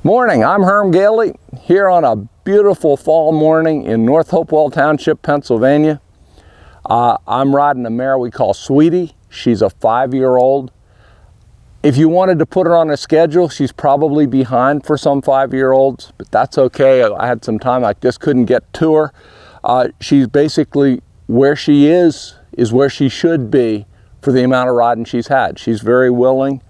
Morning, I'm Herm Gailey here on a beautiful fall morning in North Hopewell Township, Pennsylvania. I'm riding a mare we call Sweetie. She's a 5-year-old. If you wanted to put her on a schedule, she's probably behind for some 5-year-olds, but that's okay. I had some time, I just couldn't get to her. She's basically where she is where she should be for the amount of riding she's had. She's very willing.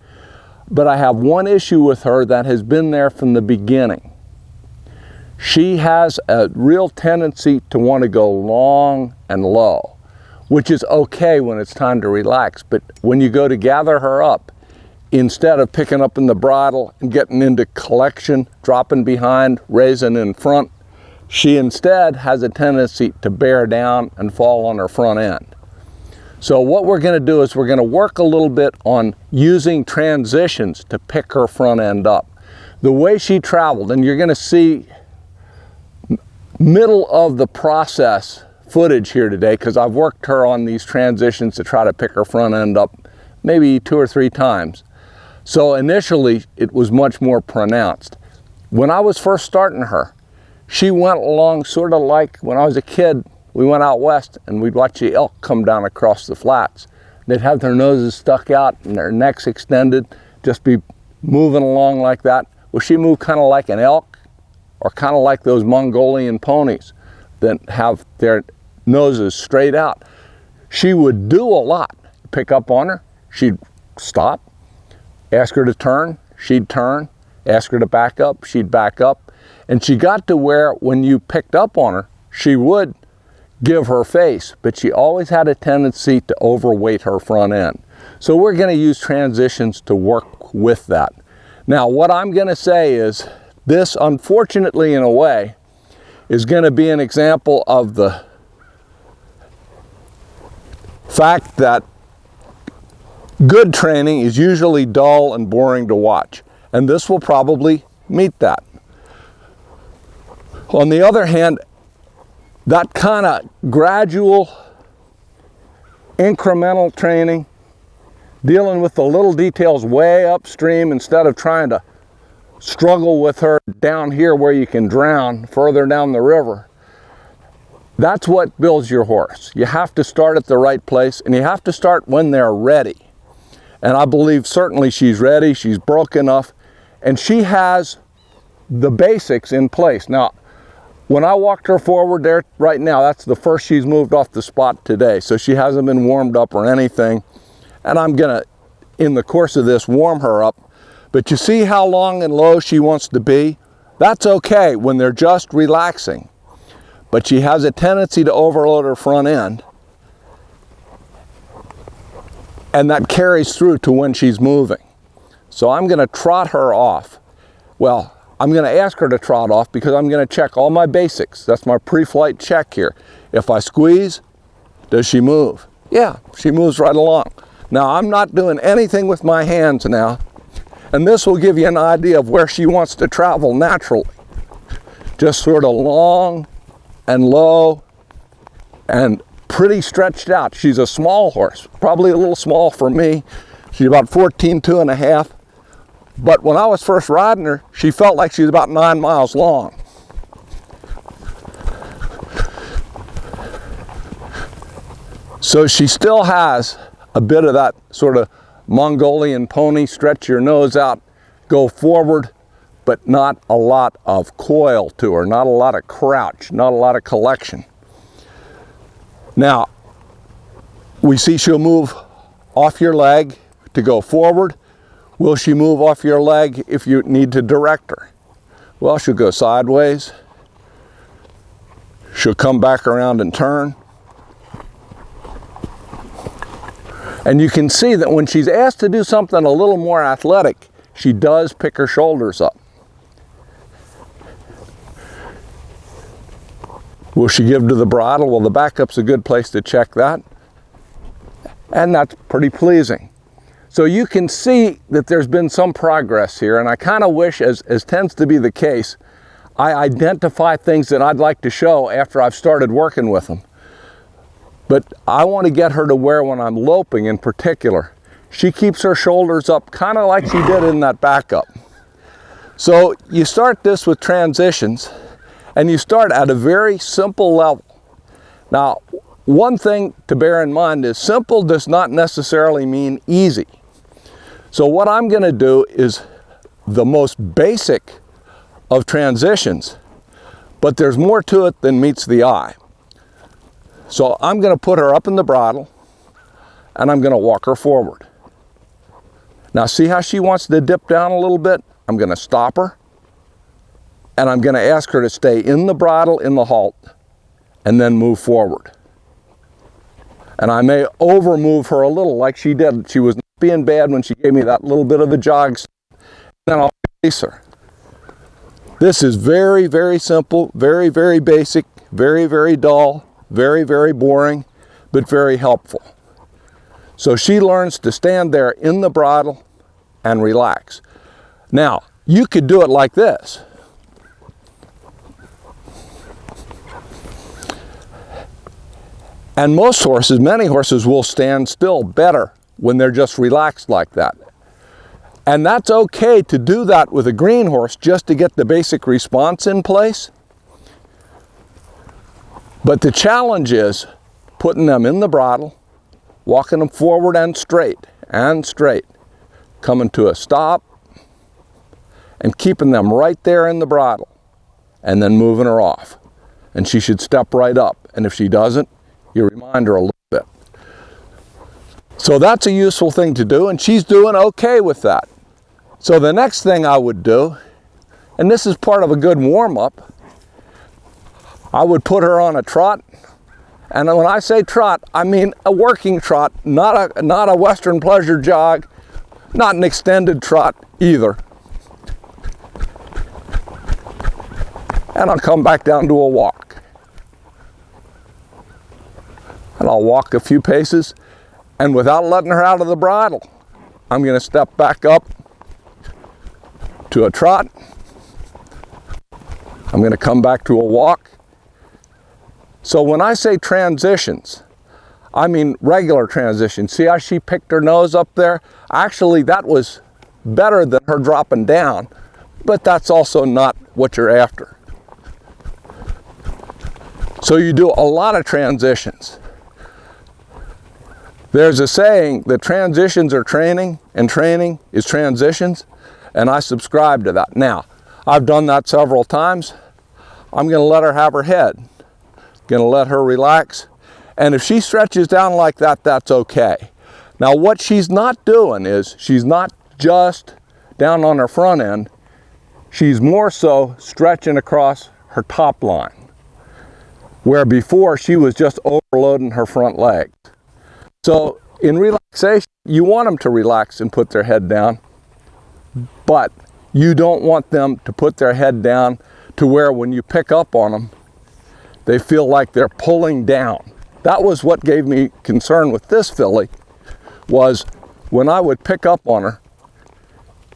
But I have one issue with her that has been there from the beginning. She has a real tendency to want to go long and low, which is okay when it's time to relax. But when you go to gather her up, instead of picking up in the bridle and getting into collection, dropping behind, raising in front, she instead has a tendency to bear down and fall on her front end. So what we're going to do is we're going to work a little bit on using transitions to pick her front end up. The way she traveled, and you're going to see middle of the process footage here today because I've worked her on these transitions to try to pick her front end up maybe 2 or 3 times. So initially it was much more pronounced. When I was first starting her, she went along sort of like when I was a kid. We went out west and we'd watch the elk come down across the flats. They'd have their noses stuck out and their necks extended, just be moving along like that. Well, she moved kind of like an elk or kind of like those Mongolian ponies that have their noses straight out. She would do a lot. Pick up on her, she'd stop, ask her to turn, she'd turn, ask her to back up, she'd back up. And she got to where when you picked up on her, she would give her face, but she always had a tendency to overweight her front end. So we're going to use transitions to work with that. Now, what I'm going to say is this, unfortunately, in a way, is going to be an example of the fact that good training is usually dull and boring to watch, and this will probably meet that. On the other hand, that kind of gradual, incremental training, dealing with the little details way upstream instead of trying to struggle with her down here where you can drown further down the river, that's what builds your horse. You have to start at the right place, and you have to start when they're ready. And I believe certainly she's ready, she's broke enough, and she has the basics in place. Now, when I walked her forward there right now, that's the first she's moved off the spot today. So she hasn't been warmed up or anything. And I'm gonna, in the course of this, warm her up. But you see how long and low she wants to be? That's okay when they're just relaxing. But she has a tendency to overload her front end. And that carries through to when she's moving. So I'm gonna trot her off. Well, I'm going to ask her to trot off because I'm going to check all my basics. That's my pre-flight check here. If I squeeze, does she move? Yeah, she moves right along. Now, I'm not doing anything with my hands now, and this will give you an idea of where she wants to travel naturally. Just sort of long and low and pretty stretched out. She's a small horse, probably a little small for me. She's about 14, 2.5. But when I was first riding her, she felt like she was about 9 miles long. So she still has a bit of that sort of Mongolian pony, stretch your nose out, go forward, but not a lot of coil to her, not a lot of crouch, not a lot of collection. Now, we see she'll move off your leg to go forward. Will she move off your leg if you need to direct her? Well, she'll go sideways. She'll come back around and turn. And you can see that when she's asked to do something a little more athletic, she does pick her shoulders up. Will she give to the bridle? Well, the backup's a good place to check that. And that's pretty pleasing. So you can see that there's been some progress here, and I kind of wish, as tends to be the case, I identify things that I'd like to show after I've started working with them. But I want to get her to where, when I'm loping in particular, she keeps her shoulders up kind of like she did in that backup. So you start this with transitions, and you start at a very simple level. Now, one thing to bear in mind is simple does not necessarily mean easy. So what I'm going to do is the most basic of transitions, but there's more to it than meets the eye. So I'm going to put her up in the bridle, and I'm going to walk her forward. Now see how she wants to dip down a little bit? I'm going to stop her, and I'm going to ask her to stay in the bridle in the halt, and then move forward. And I may over move her a little like she did. She was not being bad when she gave me that little bit of a jog, and then I'll release her. This is very, very simple, very, very basic, very, very dull, very, very boring, but very helpful. So she learns to stand there in the bridle and relax. Now, you could do it like this. And most horses, many horses will stand still better when they're just relaxed like that. And that's okay to do that with a green horse just to get the basic response in place. But the challenge is putting them in the bridle, walking them forward and straight, coming to a stop, and keeping them right there in the bridle, and then moving her off. And she should step right up. And if she doesn't, you remind her a little bit. So that's a useful thing to do, and she's doing okay with that. So the next thing I would do, and this is part of a good warm-up, I would put her on a trot. And when I say trot, I mean a working trot, not a Western pleasure jog, not an extended trot either. And I'll come back down to a walk. And I'll walk a few paces, and without letting her out of the bridle, I'm going to step back up to a trot. I'm going to come back to a walk. So when I say transitions, I mean regular transitions. See how she picked her nose up there? Actually, that was better than her dropping down, but that's also not what you're after. So you do a lot of transitions. There's a saying that transitions are training, and training is transitions, and I subscribe to that. Now, I've done that several times. I'm going to let her have her head. Going to let her relax. And if she stretches down like that, that's okay. Now, what she's not doing is she's not just down on her front end. She's more so stretching across her top line, where before she was just overloading her front leg. So in relaxation, you want them to relax and put their head down, but you don't want them to put their head down to where when you pick up on them, they feel like they're pulling down. That was what gave me concern with this filly, was when I would pick up on her,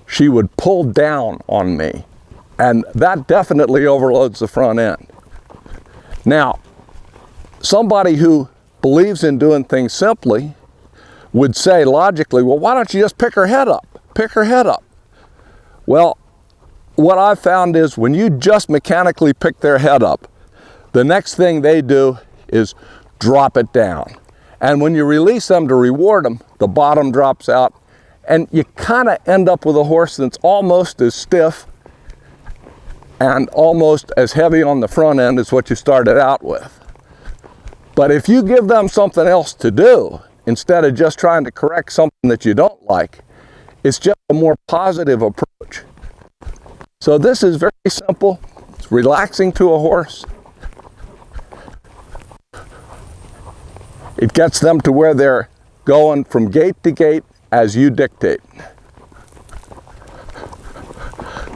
she would pull down on me, and that definitely overloads the front end. Now, somebody who believes in doing things simply would say logically, well, why don't you just pick her head up? Pick her head up. Well, what I've found is when you just mechanically pick their head up, the next thing they do is drop it down. And when you release them to reward them, the bottom drops out, and you kind of end up with a horse that's almost as stiff and almost as heavy on the front end as what you started out with. But if you give them something else to do, instead of just trying to correct something that you don't like, it's just a more positive approach. So this is very simple. It's relaxing to a horse. It gets them to where they're going from gate to gate as you dictate.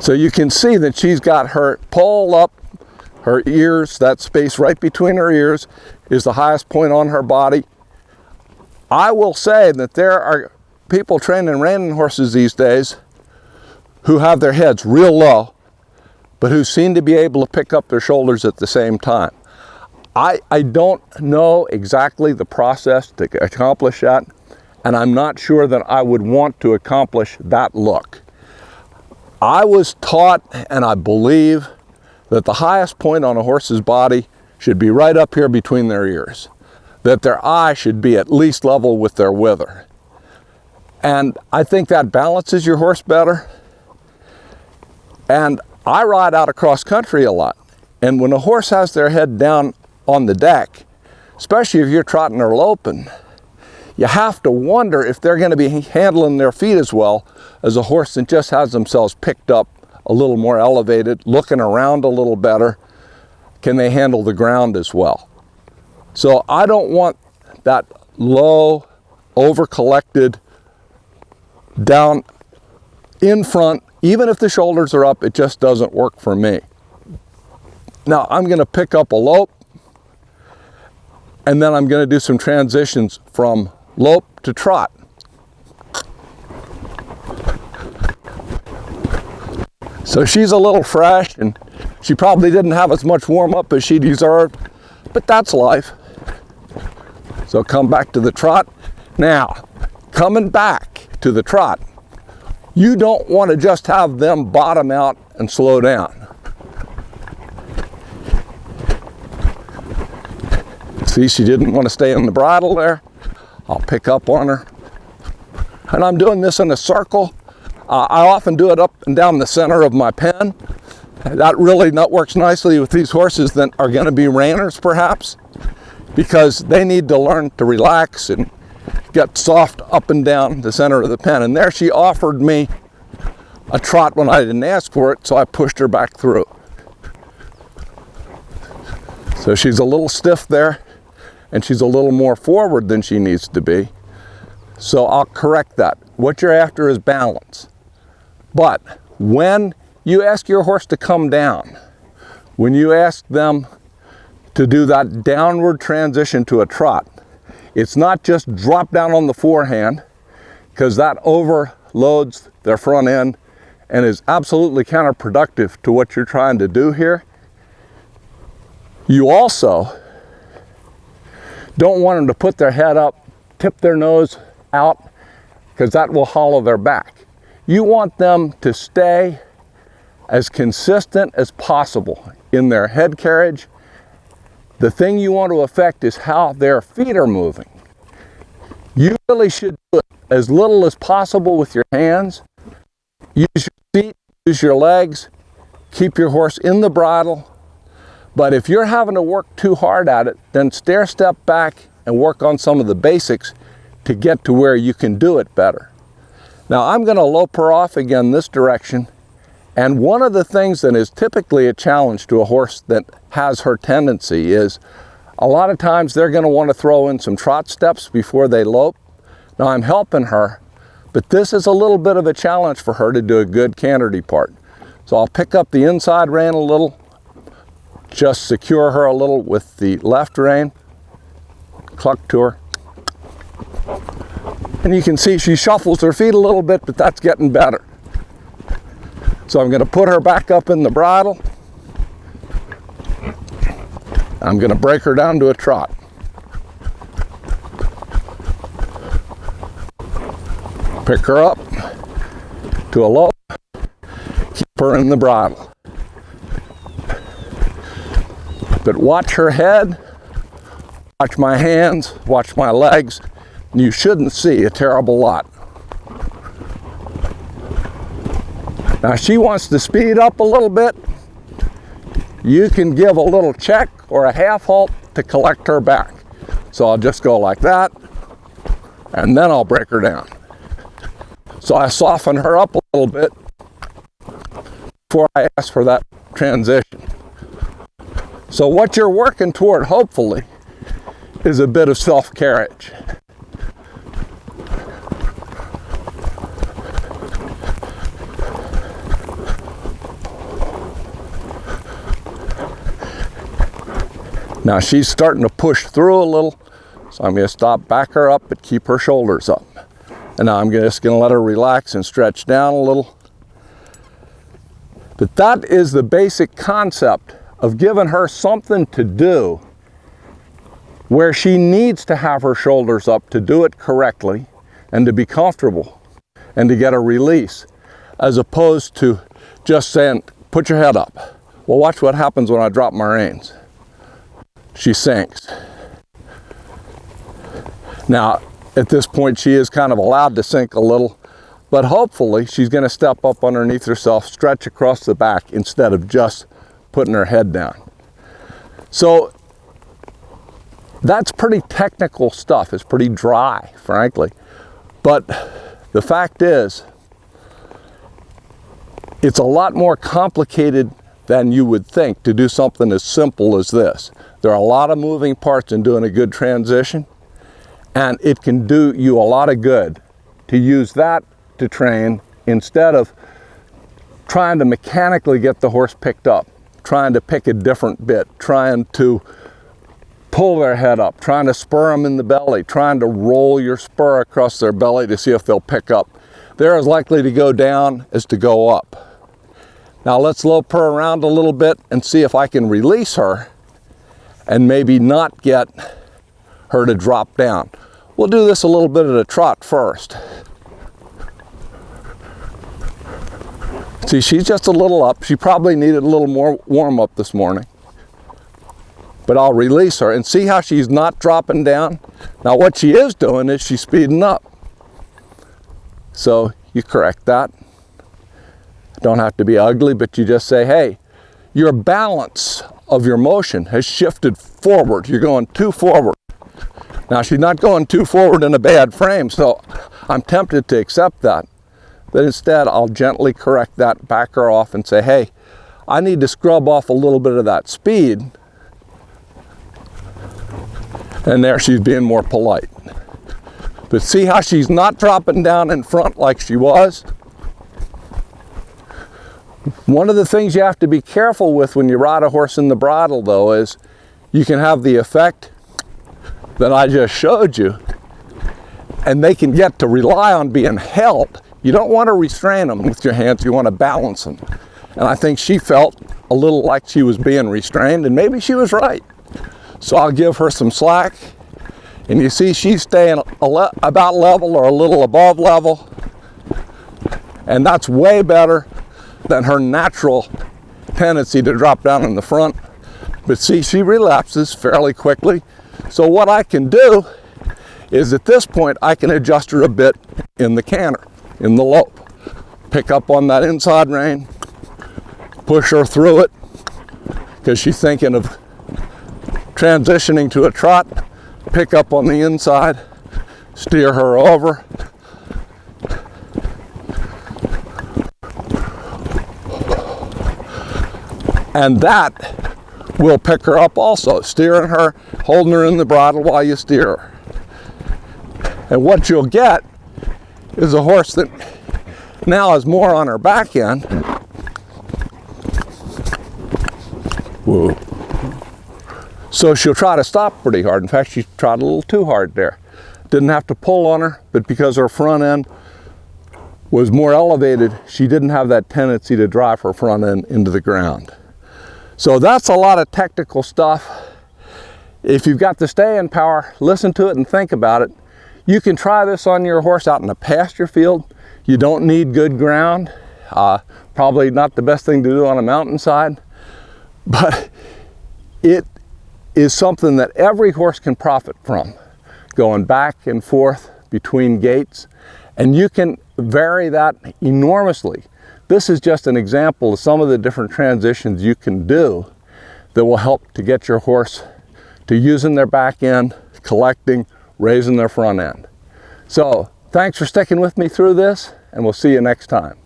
So you can see that she's got her poll up, her ears, that space right between her ears is the highest point on her body. I will say that there are people training reining horses these days who have their heads real low, but who seem to be able to pick up their shoulders at the same time. I don't know exactly the process to accomplish that, and I'm not sure that I would want to accomplish that look. I was taught, and I believe, that the highest point on a horse's body should be right up here between their ears, that their eye should be at least level with their wither. And I think that balances your horse better. And I ride out across country a lot. And when a horse has their head down on the deck, especially if you're trotting or loping, you have to wonder if they're going to be handling their feet as well as a horse that just has themselves picked up a little more elevated, looking around a little better. Can they handle the ground as well? So I don't want that low, over-collected, down in front. Even if the shoulders are up, it just doesn't work for me. Now I'm going to pick up a lope, and then I'm going to do some transitions from lope to trot. So she's a little fresh, and she probably didn't have as much warm-up as she deserved, but that's life. So come back to the trot. Now, coming back to the trot, you don't want to just have them bottom out and slow down. See, she didn't want to stay in the bridle there. I'll pick up on her. And I'm doing this in a circle. I often do it up and down the center of my pen. That really works nicely with these horses that are going to be reiners, perhaps, because they need to learn to relax and get soft up and down the center of the pen. And there she offered me a trot when I didn't ask for it, so I pushed her back through. So she's a little stiff there, and she's a little more forward than she needs to be. So I'll correct that. What you're after is balance. But when you ask your horse to come down, when you ask them to do that downward transition to a trot, it's not just drop down on the forehand, because that overloads their front end and is absolutely counterproductive to what you're trying to do here. You also don't want them to put their head up, tip their nose out, because that will hollow their back. You want them to stay as consistent as possible in their head carriage. The thing you want to affect is how their feet are moving. You really should do it as little as possible with your hands. Use your feet, use your legs, keep your horse in the bridle. But if you're having to work too hard at it, then stair step back and work on some of the basics to get to where you can do it better. Now I'm going to lope her off again this direction. And one of the things that is typically a challenge to a horse that has her tendency is a lot of times they're going to want to throw in some trot steps before they lope. Now I'm helping her, but this is a little bit of a challenge for her to do a good canter depart. So I'll pick up the inside rein a little, just secure her a little with the left rein, cluck to her. And you can see she shuffles her feet a little bit, but that's getting better. So I'm going to put her back up in the bridle. I'm going to break her down to a trot. Pick her up to a lope. Keep her in the bridle. But watch her head, watch my hands, watch my legs. You shouldn't see a terrible lot. Now she wants to speed up a little bit. You can give a little check or a half halt to collect her back. So I'll just go like that, and then I'll break her down. So I soften her up a little bit before I ask for that transition. So what you're working toward, hopefully, is a bit of self-carriage. Now she's starting to push through a little, so I'm going to stop, back her up, but keep her shoulders up. And now I'm just going to let her relax and stretch down a little. But that is the basic concept of giving her something to do where she needs to have her shoulders up to do it correctly and to be comfortable and to get a release. as opposed to just saying, put your head up. Well, watch what happens when I drop my reins. She sinks. Now, at this point, she is kind of allowed to sink a little, but hopefully she's going to step up underneath herself, stretch across the back instead of just putting her head down. So that's pretty technical stuff. It's pretty dry, frankly. But the fact is, it's a lot more complicated than you would think to do something as simple as this. There are a lot of moving parts in doing a good transition, and it can do you a lot of good to use that to train instead of trying to mechanically get the horse picked up, trying to pick a different bit, trying to pull their head up, trying to spur them in the belly, trying to roll your spur across their belly to see if they'll pick up. They're as likely to go down as to go up. Now let's lope her around a little bit and see if I can release her and maybe not get her to drop down. We'll do this a little bit at a trot first. See, she's just a little up. She probably needed a little more warm up this morning. But I'll release her and see how she's not dropping down. Now what she is doing is she's speeding up. So you correct that. Don't have to be ugly, but you just say, hey, your balance of your motion has shifted forward. You're going too forward. Now she's not going too forward in a bad frame, so I'm tempted to accept that. But instead, I'll gently correct that, back her off and say, hey, I need to scrub off a little bit of that speed. And there she's being more polite. But see how she's not dropping down in front like she was? One of the things you have to be careful with when you ride a horse in the bridle, though, is you can have the effect that I just showed you, and they can get to rely on being held. You don't want to restrain them with your hands, you want to balance them. And I think she felt a little like she was being restrained, and maybe she was right. So I'll give her some slack, and you see she's staying about level or a little above level, and that's way better than her natural tendency to drop down in the front. But see, she relapses fairly quickly. So what I can do is at this point, I can adjust her a bit in the canter, in the lope. Pick up on that inside rein, push her through it, because she's thinking of transitioning to a trot, pick up on the inside, steer her over. And that will pick her up also, steering her, holding her in the bridle while you steer her. And what you'll get is a horse that now is more on her back end. Whoa. So she'll try to stop pretty hard. In fact, she tried a little too hard there. Didn't have to pull on her, but because her front end was more elevated, she didn't have that tendency to drive her front end into the ground. So that's a lot of technical stuff. If you've got the staying power, listen to it and think about it. You can try this on your horse out in a pasture field. You don't need good ground. Probably not the best thing to do on a mountainside, but it is something that every horse can profit from, going back and forth between gaits, and you can vary that enormously. This is just an example of some of the different transitions you can do that will help to get your horse to using their back end, collecting, raising their front end. So thanks for sticking with me through this, and we'll see you next time.